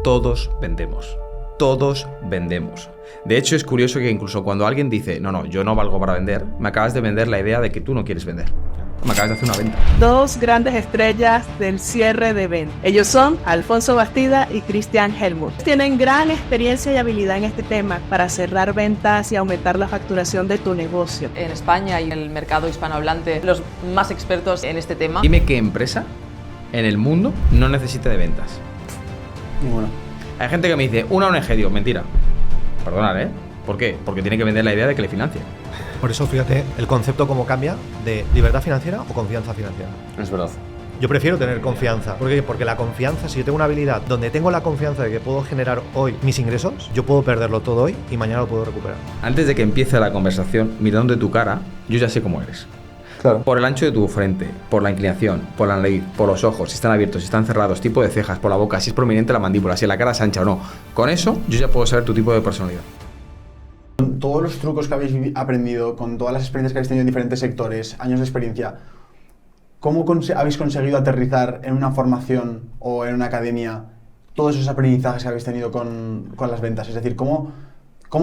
todos vendemos. Todos vendemos. De hecho, es curioso que incluso cuando alguien dice, no, yo no valgo para vender, me acabas de vender la idea de que tú no quieres vender. Me acabas de hacer una venta. Dos grandes estrellas del cierre de venta. Ellos son Alfonso Bastida y Cristian Helmuth. Tienen gran experiencia y habilidad en este tema para cerrar ventas y aumentar la facturación de tu negocio. En España y en el mercado hispanohablante, los más expertos en este tema. Dime qué empresa en el mundo no necesita de ventas. Ninguna. Hay gente que me dice, una ONG, digo, mentira. Perdonad, ¿eh? ¿Por qué? Porque tiene que vender la idea de que le financie. Por eso, fíjate, el concepto cómo cambia de libertad financiera o confianza financiera. Es verdad. Yo prefiero tener confianza. ¿Por qué? Porque la confianza, si yo tengo una habilidad donde tengo la confianza de que puedo generar hoy mis ingresos, yo puedo perderlo todo hoy y mañana lo puedo recuperar. Antes de que empiece la conversación, mirando de tu cara, yo ya sé cómo eres. Claro. Por el ancho de tu frente, por la inclinación, por la nariz, por los ojos, si están abiertos, si están cerrados, tipo de cejas, por la boca, si es prominente la mandíbula, si la cara es ancha o no. Con eso, yo ya puedo saber tu tipo de personalidad. Con todos los trucos que habéis aprendido, con todas las experiencias que habéis tenido en diferentes sectores, años de experiencia, ¿cómo habéis conseguido aterrizar en una formación o en una academia todos esos aprendizajes que habéis tenido con las ventas? Es decir, ¿cómo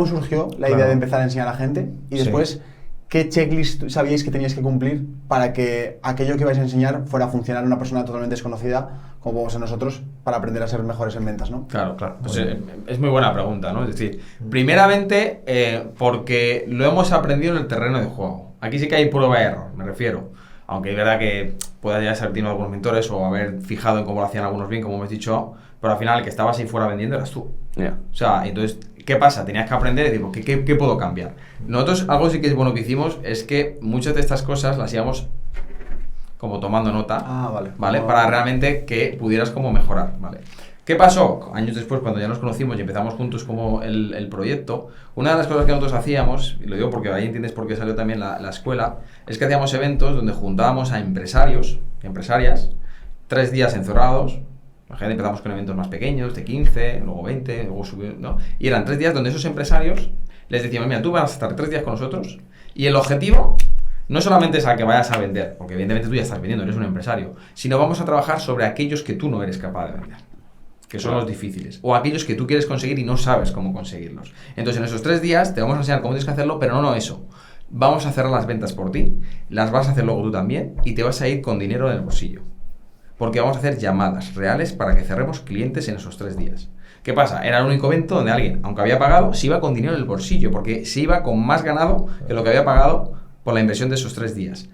surgió la idea de empezar a enseñar a la gente? Y después, ¿qué checklist sabíais que teníais que cumplir para que aquello que vais a enseñar fuera a funcionar a una persona totalmente desconocida, como podemos ser nosotros, para aprender a ser mejores en ventas, ¿no? Claro. Pues es muy buena pregunta, ¿no? Es decir, primeramente, porque lo hemos aprendido en el terreno de juego. Aquí sí que hay prueba de error, me refiero. Aunque es verdad que pueda ya haber tenido algunos mentores o haber fijado en cómo lo hacían algunos bien, como hemos dicho, pero al final el que estabas ahí fuera vendiendo eras tú. Yeah. O sea, entonces, ¿qué pasa? Tenías que aprender y decir, pues, ¿qué puedo cambiar? Nosotros, algo sí que es bueno que hicimos, es que muchas de estas cosas las íbamos como tomando nota, ¿vale? Para realmente que pudieras como mejorar, ¿vale? ¿Qué pasó? Años después, cuando ya nos conocimos y empezamos juntos como el proyecto, una de las cosas que nosotros hacíamos, y lo digo porque ahí entiendes por qué salió también la escuela, es que hacíamos eventos donde juntábamos a empresarios y empresarias 3 días encerrados. Imagínate, empezamos con eventos más pequeños, de 15, luego 20, luego subir, ¿no? Y eran 3 días donde esos empresarios les decíamos, mira, tú vas a estar 3 días con nosotros y el objetivo no solamente es a que vayas a vender, porque evidentemente tú ya estás vendiendo, eres un empresario, sino vamos a trabajar sobre aquellos que tú no eres capaz de vender, que son los difíciles, o aquellos que tú quieres conseguir y no sabes cómo conseguirlos. Entonces, en esos 3 días te vamos a enseñar cómo tienes que hacerlo, pero no eso. Vamos a hacer las ventas por ti, las vas a hacer luego tú también, y te vas a ir con dinero en el bolsillo. Porque vamos a hacer llamadas reales para que cerremos clientes en esos 3 días. ¿Qué pasa? Era el único evento donde alguien, aunque había pagado, se iba con dinero en el bolsillo, porque se iba con más ganado que lo que había pagado por la inversión de esos 3 días.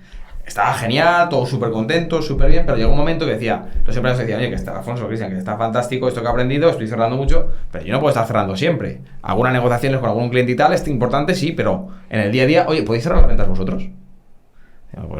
Estaba genial, todo súper contento, súper bien, pero llegó un momento que decía, los empresarios decían, oye, que está Alfonso, Cristian, que está fantástico esto que he aprendido, estoy cerrando mucho, pero yo no puedo estar cerrando siempre. Algunas negociaciones con algún cliente y tal, es importante, sí, pero en el día a día, oye, ¿podéis cerrar las ventas vosotros?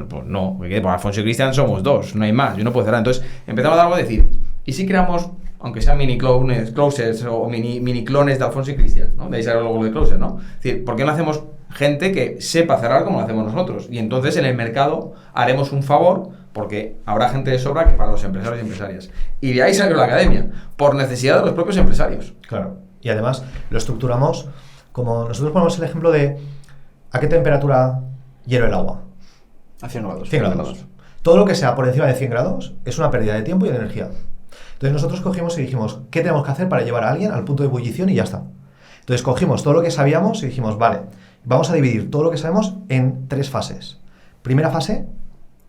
Pues no, porque por Alfonso y Cristian somos 2, no hay más, yo no puedo cerrar. Entonces empezamos a algo a decir, ¿y si creamos, aunque sean mini closers o mini clones de Alfonso y Cristian, ¿no? De ahí sale el logo de closer, ¿no? Es decir, ¿por qué no hacemos gente que sepa cerrar como lo hacemos nosotros? Y entonces en el mercado haremos un favor, porque habrá gente de sobra que para los empresarios y empresarias. Y de ahí salió la academia, por necesidad de los propios empresarios. Claro. Y además lo estructuramos como nosotros ponemos el ejemplo de ¿a qué temperatura hierve el agua? A 100 grados. 100 grados. Todo lo que sea por encima de 100 grados es una pérdida de tiempo y de energía. Entonces nosotros cogimos y dijimos, ¿qué tenemos que hacer para llevar a alguien al punto de ebullición y ya está? Entonces cogimos todo lo que sabíamos y dijimos, vale, vamos a dividir todo lo que sabemos en 3 fases. Primera fase,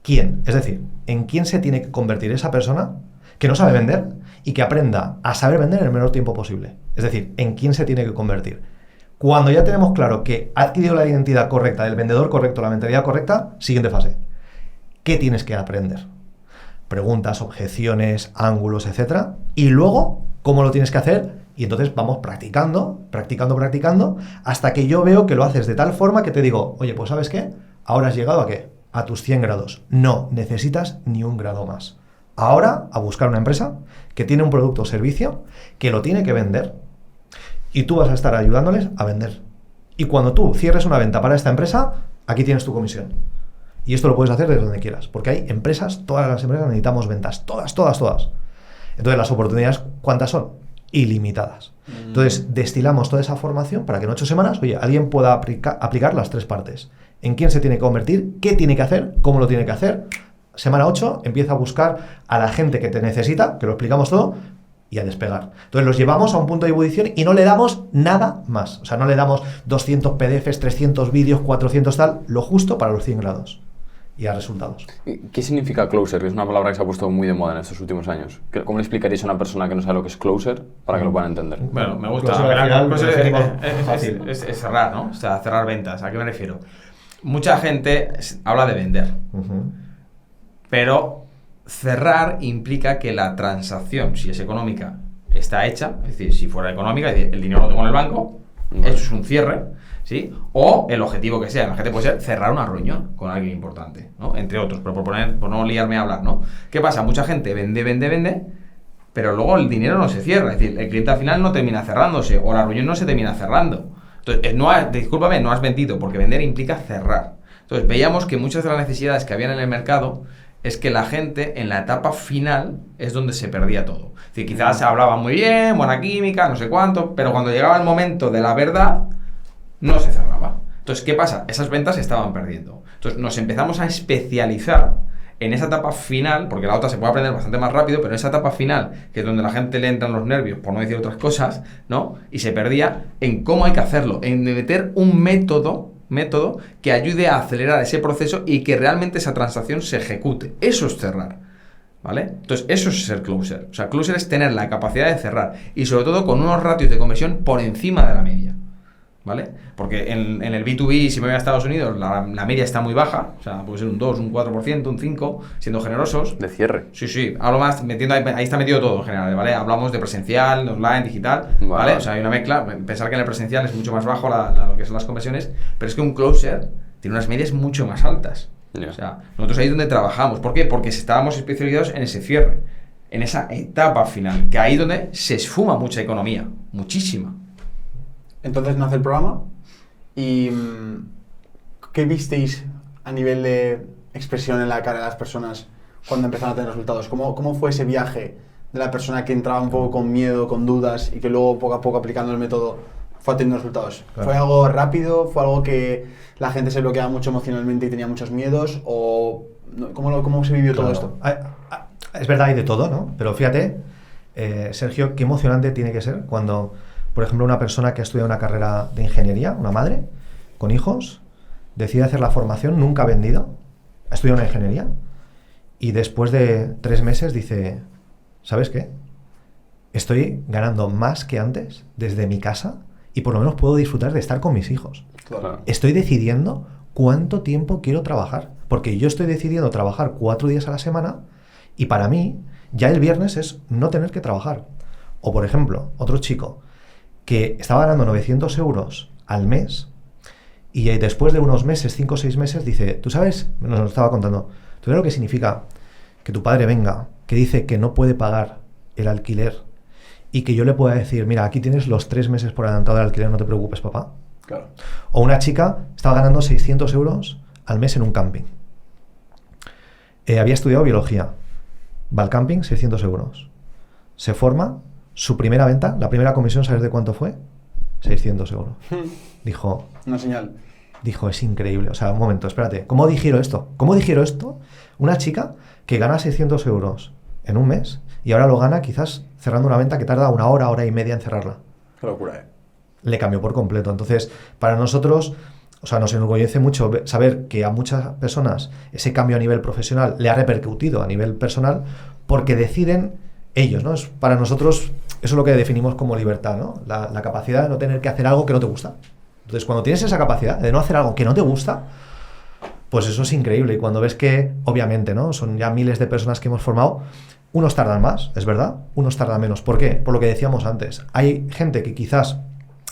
¿quién? Es decir, ¿en quién se tiene que convertir esa persona que no sabe vender y que aprenda a saber vender en el menor tiempo posible? Es decir, ¿en quién se tiene que convertir? Cuando ya tenemos claro que ha adquirido la identidad correcta, del vendedor correcto, la mentalidad correcta, siguiente fase. ¿Qué tienes que aprender? Preguntas, objeciones, ángulos, etc. Y luego, ¿cómo lo tienes que hacer? Y entonces vamos practicando, hasta que yo veo que lo haces de tal forma que te digo, oye, pues ¿sabes qué? Ahora has llegado ¿a qué? A tus 100 grados. No necesitas ni 1 grado más. Ahora, a buscar una empresa que tiene un producto o servicio que lo tiene que vender y tú vas a estar ayudándoles a vender. Y cuando tú cierres una venta para esta empresa, aquí tienes tu comisión. Y esto lo puedes hacer desde donde quieras, porque hay empresas, todas las empresas necesitamos ventas, todas. Entonces las oportunidades, ¿cuántas son? Ilimitadas. Entonces destilamos toda esa formación para que en 8 semanas, oye, alguien pueda aplicar las 3 partes. ¿En quién se tiene que convertir? ¿Qué tiene que hacer? ¿Cómo lo tiene que hacer? Semana 8 empieza a buscar a la gente que te necesita, que lo explicamos todo, y a despegar. Entonces los llevamos a un punto de ebullición y no le damos nada más. O sea, no le damos 200 PDFs, 300 vídeos, 400 tal, lo justo para los 100 grados. Y a resultados. ¿Qué significa closer? Que es una palabra que se ha puesto muy de moda en estos últimos años. ¿Cómo le explicarías a una persona que no sabe lo que es closer para que lo puedan entender? Bueno, me gusta. Es cerrar, ¿no? O sea, cerrar ventas. ¿A qué me refiero? Mucha gente habla de vender. Pero cerrar implica que la transacción, si es económica, está hecha. Es decir, si fuera económica, el dinero lo tengo en el banco, eso es un cierre. ¿Sí? O el objetivo que sea. Imagínate, puede ser cerrar una reunión con alguien importante, ¿no? Entre otros, pero por no liarme a hablar, ¿no? ¿Qué pasa? Mucha gente vende, pero luego el dinero no se cierra. Es decir, el cliente al final no termina cerrándose o la reunión no se termina cerrando. Entonces, discúlpame, no has vendido, porque vender implica cerrar. Entonces, veíamos que muchas de las necesidades que habían en el mercado es que la gente en la etapa final es donde se perdía todo. Es decir, quizás se hablaba muy bien, buena química, no sé cuánto, pero cuando llegaba el momento de la verdad, no se cerraba. Entonces, ¿qué pasa? Esas ventas se estaban perdiendo. Entonces, nos empezamos a especializar en esa etapa final, porque la otra se puede aprender bastante más rápido, pero en esa etapa final, que es donde la gente le entran los nervios, por no decir otras cosas, ¿no? Y se perdía en cómo hay que hacerlo, en meter un método que ayude a acelerar ese proceso y que realmente esa transacción se ejecute. Eso es cerrar, ¿vale? Entonces, eso es ser closer. O sea, closer es tener la capacidad de cerrar y sobre todo con unos ratios de conversión por encima de la media, ¿vale? Porque en el B2B, si me voy a Estados Unidos, la media está muy baja, o sea, puede ser un 2, un 4%, un 5%, siendo generosos. De cierre. Sí, hablo más, ahí está metido todo en general, ¿vale? Hablamos de presencial, de online, digital, ¿vale? O sea, hay una mezcla, pensar que en el presencial es mucho más bajo lo que son las conversiones, pero es que un closer tiene unas medias mucho más altas. O sea, nosotros ahí es donde trabajamos. ¿Por qué? Porque estábamos especializados en ese cierre, en esa etapa final, que ahí es donde se esfuma mucha economía, muchísima. Entonces nace el programa y ¿qué visteis a nivel de expresión en la cara de las personas cuando empezaron a tener resultados? ¿Cómo fue ese viaje de la persona que entraba un poco con miedo, con dudas y que luego poco a poco aplicando el método fue teniendo resultados? Claro. ¿Fue algo rápido? ¿Fue algo que la gente se bloqueaba mucho emocionalmente y tenía muchos miedos? ¿O cómo se vivió todo esto? Es verdad, hay de todo, ¿no? Pero fíjate, Sergio, qué emocionante tiene que ser cuando, por ejemplo, una persona que ha estudiado una carrera de ingeniería, una madre con hijos, decide hacer la formación, nunca ha vendido, ha estudiado una ingeniería y después de 3 meses dice, ¿sabes qué? Estoy ganando más que antes desde mi casa y por lo menos puedo disfrutar de estar con mis hijos. Claro. Estoy decidiendo cuánto tiempo quiero trabajar, porque yo estoy decidiendo trabajar 4 días a la semana y para mí ya el viernes es no tener que trabajar. O por ejemplo, otro chico que estaba ganando 900 euros al mes y después de unos meses, 5 o 6 meses, dice, ¿tú sabes? Nos lo estaba contando. ¿Tú sabes lo que significa que tu padre venga, que dice que no puede pagar el alquiler y que yo le pueda decir, mira, aquí tienes los 3 meses por adelantado del alquiler, no te preocupes, papá? Claro. O una chica estaba ganando 600 euros al mes en un camping. Había estudiado biología. Va al camping, 600 euros. Se forma, su primera venta, la primera comisión, ¿sabes de cuánto fue? 600 euros. Dijo... Una señal. Dijo, es increíble. O sea, un momento, espérate. ¿Cómo digiero esto? ¿Cómo digiero esto? Una chica que gana 600 euros en un mes y ahora lo gana quizás cerrando una venta que tarda 1 hora, 1 hora y media en cerrarla. Qué locura, Le cambió por completo. Entonces, para nosotros, o sea, nos enorgullece mucho saber que a muchas personas ese cambio a nivel profesional le ha repercutido a nivel personal porque deciden ellos, ¿no? Para nosotros, eso es lo que definimos como libertad, ¿no? La capacidad de no tener que hacer algo que no te gusta. Entonces, cuando tienes esa capacidad de no hacer algo que no te gusta, pues eso es increíble. Y cuando ves que, obviamente, ¿no? Son ya miles de personas que hemos formado, unos tardan más, es verdad, unos tardan menos. ¿Por qué? Por lo que decíamos antes. Hay gente que quizás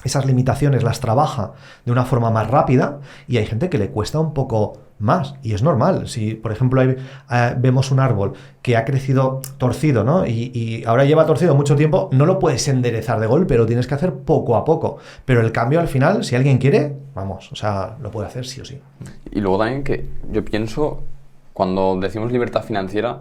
esas limitaciones las trabaja de una forma más rápida y hay gente que le cuesta un poco más y es normal. Si, por ejemplo, vemos un árbol que ha crecido torcido, ¿no? Y ahora lleva torcido mucho tiempo, no lo puedes enderezar de golpe, lo tienes que hacer poco a poco. Pero el cambio al final, si alguien quiere, vamos, o sea, lo puede hacer sí o sí. Y luego también que yo pienso, cuando decimos libertad financiera,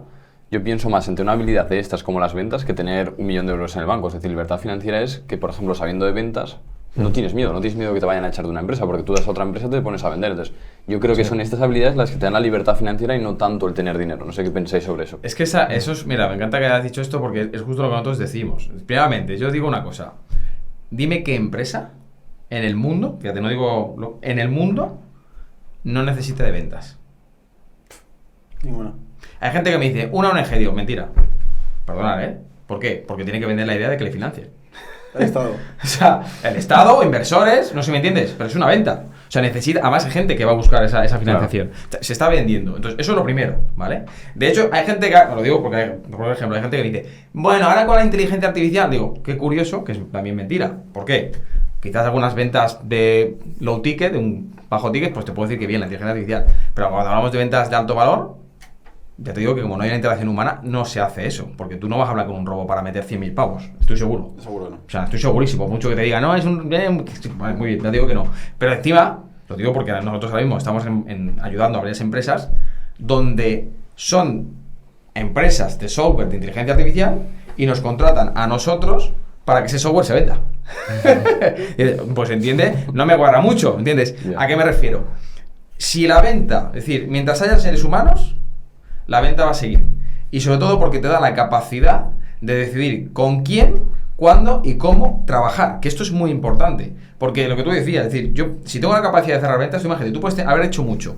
yo pienso más en tener una habilidad de estas como las ventas que tener 1 millón de euros en el banco. Es decir, libertad financiera es que, por ejemplo, sabiendo de ventas, no tienes miedo de que te vayan a echar de una empresa, porque tú das a otra empresa y te pones a vender. Entonces, yo creo que son estas habilidades las que te dan la libertad financiera y no tanto el tener dinero. No sé qué pensáis sobre eso. Es que eso es, mira, me encanta que hayas dicho esto porque es justo lo que nosotros decimos. Primeramente, yo digo una cosa. Dime qué empresa en el mundo, fíjate, no digo, en el mundo no necesita de ventas. Ninguna. Hay gente que me dice, una ONG, digo, mentira. Perdonad, ¿eh? ¿Por qué? Porque tiene que vender la idea de que le financien. El Estado. O sea, el Estado, inversores, no sé si me entiendes, pero es una venta. O sea, necesita, además hay gente que va a buscar esa financiación. Claro. Se está vendiendo. Entonces, eso es lo primero, ¿vale? De hecho, hay gente que, lo digo porque, por ejemplo, hay gente que dice, bueno, ahora con la inteligencia artificial, digo, qué curioso, que es también mentira. ¿Por qué? Quizás algunas ventas de low ticket, de un bajo ticket, pues te puedo decir que bien, la inteligencia artificial. Pero cuando hablamos de ventas de alto valor, ya te digo que como no hay una interacción humana, no se hace eso. Porque tú no vas a hablar con un robot para meter 100.000 pavos. Estoy seguro. Seguro no. O sea, estoy segurísimo. Mucho que te diga, no, es un... muy bien, ya te digo que no. Pero encima, lo digo porque nosotros ahora mismo estamos ayudando a varias empresas donde son empresas de software de inteligencia artificial y nos contratan a nosotros para que ese software se venda. Pues entiende, no me guarda mucho, ¿entiendes? Yeah. ¿A qué me refiero? Si la venta, es decir, mientras haya seres humanos, la venta va a seguir. Y sobre todo porque te da la capacidad de decidir con quién, cuándo y cómo trabajar. Que esto es muy importante. Porque lo que tú decías, es decir, yo si tengo la capacidad de cerrar ventas, imagínate, tú puedes haber hecho mucho.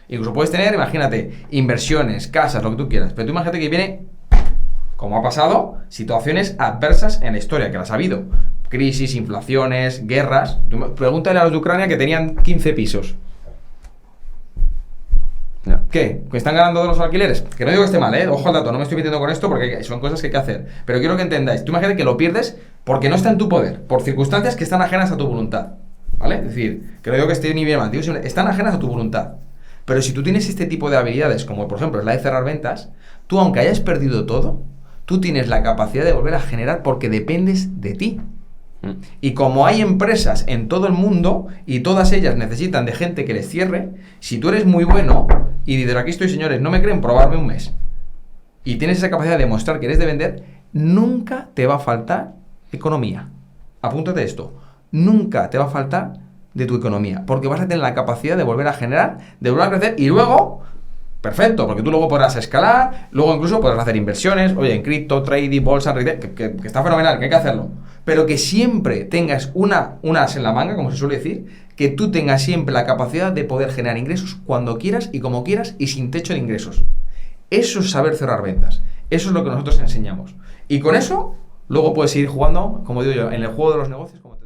Incluso puedes tener, imagínate, inversiones, casas, lo que tú quieras. Pero tú imagínate que viene, como ha pasado, situaciones adversas en la historia, que las ha habido. Crisis, inflaciones, guerras. Pregúntale a los de Ucrania que tenían 15 pisos. Yeah. ¿Qué? ¿Que están ganando de los alquileres? Que no digo que esté mal, ojo al dato, no me estoy metiendo con esto porque son cosas que hay que hacer. Pero quiero que entendáis, tú imagínate que lo pierdes porque no está en tu poder, por circunstancias que están ajenas a tu voluntad. ¿Vale? Es decir, que no digo que esté ni bien mal, digo que están ajenas a tu voluntad. Pero si tú tienes este tipo de habilidades, como por ejemplo es la de cerrar ventas, tú aunque hayas perdido todo, tú tienes la capacidad de volver a generar porque dependes de ti. Y como hay empresas en todo el mundo y todas ellas necesitan de gente que les cierre, si tú eres muy bueno y dices, aquí estoy señores, no me creen, probarme un mes, y tienes esa capacidad de demostrar que eres de vender, nunca te va a faltar economía. Apúntate esto, nunca te va a faltar de tu economía, porque vas a tener la capacidad de volver a generar, de volver a crecer y luego... Perfecto, porque tú luego podrás escalar, luego incluso podrás hacer inversiones, oye, en cripto, trading, bolsa, que está fenomenal, que hay que hacerlo. Pero que siempre tengas una as en la manga, como se suele decir, que tú tengas siempre la capacidad de poder generar ingresos cuando quieras y como quieras y sin techo de ingresos. Eso es saber cerrar ventas. Eso es lo que nosotros enseñamos. Y con eso, luego puedes ir jugando, como digo yo, en el juego de los negocios como te